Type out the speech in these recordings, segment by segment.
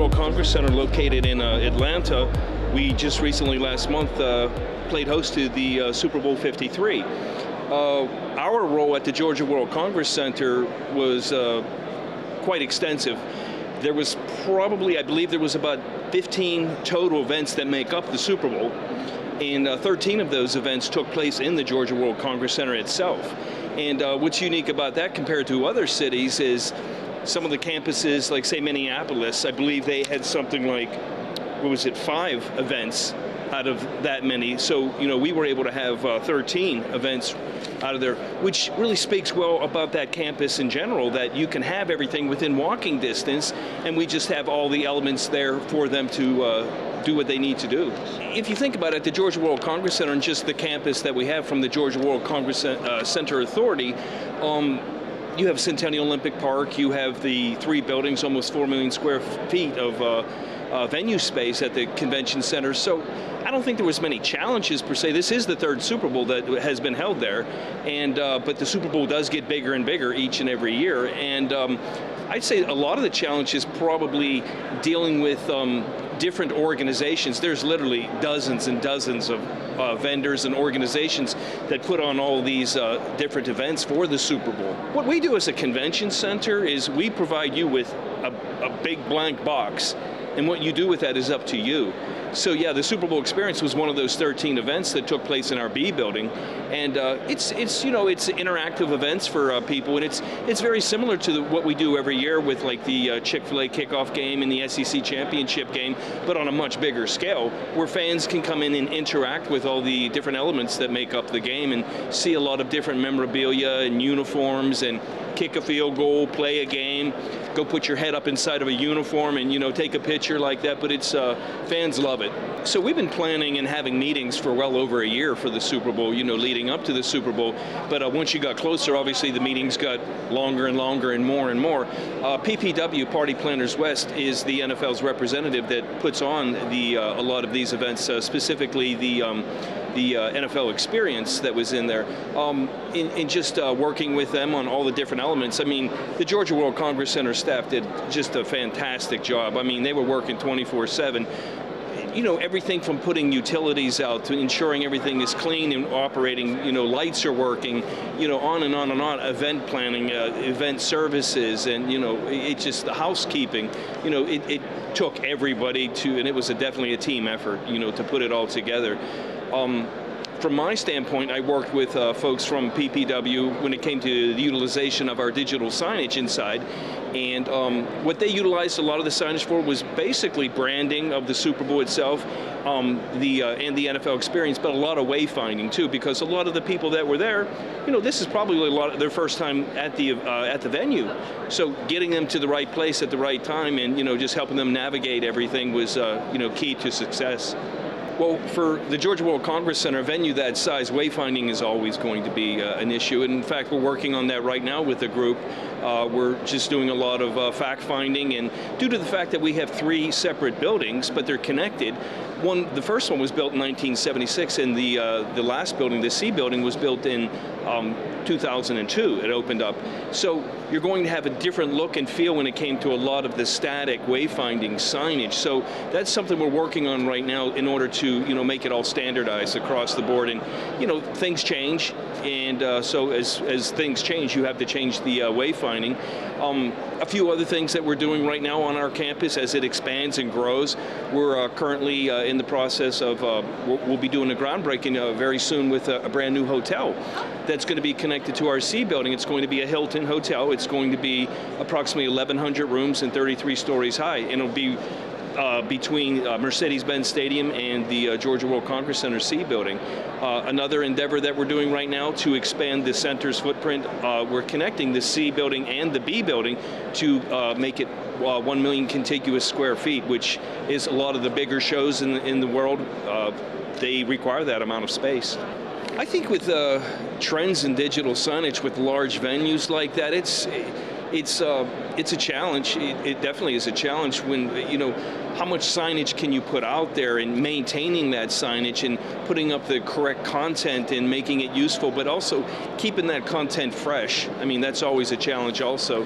World Congress Center located in Atlanta, we just recently last month played host to the Super Bowl 53. Our role at the Georgia World Congress Center was quite extensive. There was probably, I believe there was about 15 total events that make up the Super Bowl, and 13 of those events took place in the Georgia World Congress Center itself. And what's unique about that compared to other cities is some of the campuses, like say Minneapolis, I believe they had something like, what was it, 5 events out of that many. So, you know, we were able to have 13 events out of there, which really speaks well about that campus in general, that you can have everything within walking distance, and we just have all the elements there for them to do what they need to do. If you think about it, the Georgia World Congress Center and just the campus that we have from the Georgia World Congress Center Authority, you have Centennial Olympic Park, you have the 3 buildings, almost 4 million square feet of venue space at the convention center. So I don't think there was many challenges per se. This is the 3rd Super Bowl that has been held there, and but the Super Bowl does get bigger and bigger each and every year. And I'd say a lot of the challenge is probably dealing with different organizations. There's literally dozens and dozens of vendors and organizations that put on all these different events for the Super Bowl. What we do as a convention center is we provide you with a big blank box, and what you do with that is up to you. So yeah, the Super Bowl experience was one of those 13 events that took place in our B building, and it's you know, it's interactive events for people, and it's very similar to what we do every year with like the Chick-fil-A kickoff game and the SEC championship game, but on a much bigger scale, where fans can come in and interact with all the different elements that make up the game and see a lot of different memorabilia and uniforms, and kick a field goal, play a game, go put your head up inside of a uniform and, you know, take a picture like that. But it's fans love it. So we've been planning and having meetings for well over a year for the Super Bowl, you know, leading up to the Super Bowl. But once you got closer, obviously the meetings got longer and longer and more and more. PPW, Party Planners West, is the NFL's representative that puts on the a lot of these events, specifically the NFL experience that was in there, in just working with them on all the different elements. I mean, the Georgia World Congress Center staff did just a fantastic job. I mean, they were working 24/7. You know, everything from putting utilities out to ensuring everything is clean and operating, you know, lights are working, you know, on and on and on, event planning, event services, and, you know, it just, the housekeeping, you know, it took everybody to, and it was definitely a team effort, you know, to put it all together. From my standpoint, I worked with folks from PPW when it came to the utilization of our digital signage inside, and what they utilized a lot of the signage for was basically branding of the Super Bowl itself, and the NFL experience, but a lot of wayfinding too, because a lot of the people that were there, you know, this is probably a lot of their first time at the venue, so getting them to the right place at the right time, and, you know, just helping them navigate everything was you know, key to success. Well, for the Georgia World Congress Center, a venue that size, wayfinding is always going to be an issue. And in fact, we're working on that right now with the group. We're just doing a lot of fact-finding, and due to the fact that we have 3 separate buildings, but they're connected, the first one was built in 1976, and the last building, the C building, was built in 2002. It opened up. So you're going to have a different look and feel when it came to a lot of the static wayfinding signage. So that's something we're working on right now in order to, you know, make it all standardized across the board. And, you know, things change, and so as things change, you have to change the wayfinding. A few other things that we're doing right now on our campus as it expands and grows. We're currently in the process of, we'll be doing a groundbreaking very soon with a brand new hotel that's going to be connected to our C building. It's going to be a Hilton hotel. It's going to be approximately 1,100 rooms and 33 stories high, and it'll be between Mercedes-Benz Stadium and the Georgia World Congress Center C building. Another endeavor that we're doing right now to expand the center's footprint, we're connecting the C building and the B building to make it 1 million contiguous square feet, which is a lot of the bigger shows in the world. They require that amount of space. I think with trends in digital signage with large venues like that, it's a challenge. It definitely is a challenge when, you know, how much signage can you put out there, and maintaining that signage and putting up the correct content and making it useful, but also keeping that content fresh. I mean, that's always a challenge also.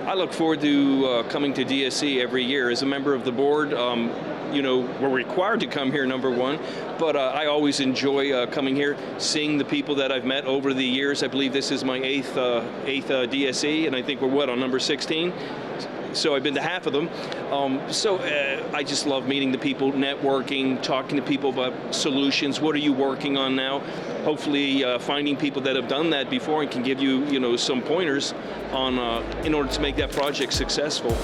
I look forward to coming to DSE every year. As a member of the board, we're required to come here, number one, but I always enjoy coming here, seeing the people that I've met over the years. I believe this is my eighth DSE, and I think we're on number 16? So I've been to half of them. I just love meeting the people, networking, talking to people about solutions. What are you working on now? Hopefully finding people that have done that before and can give you, some pointers on in order to make that project successful.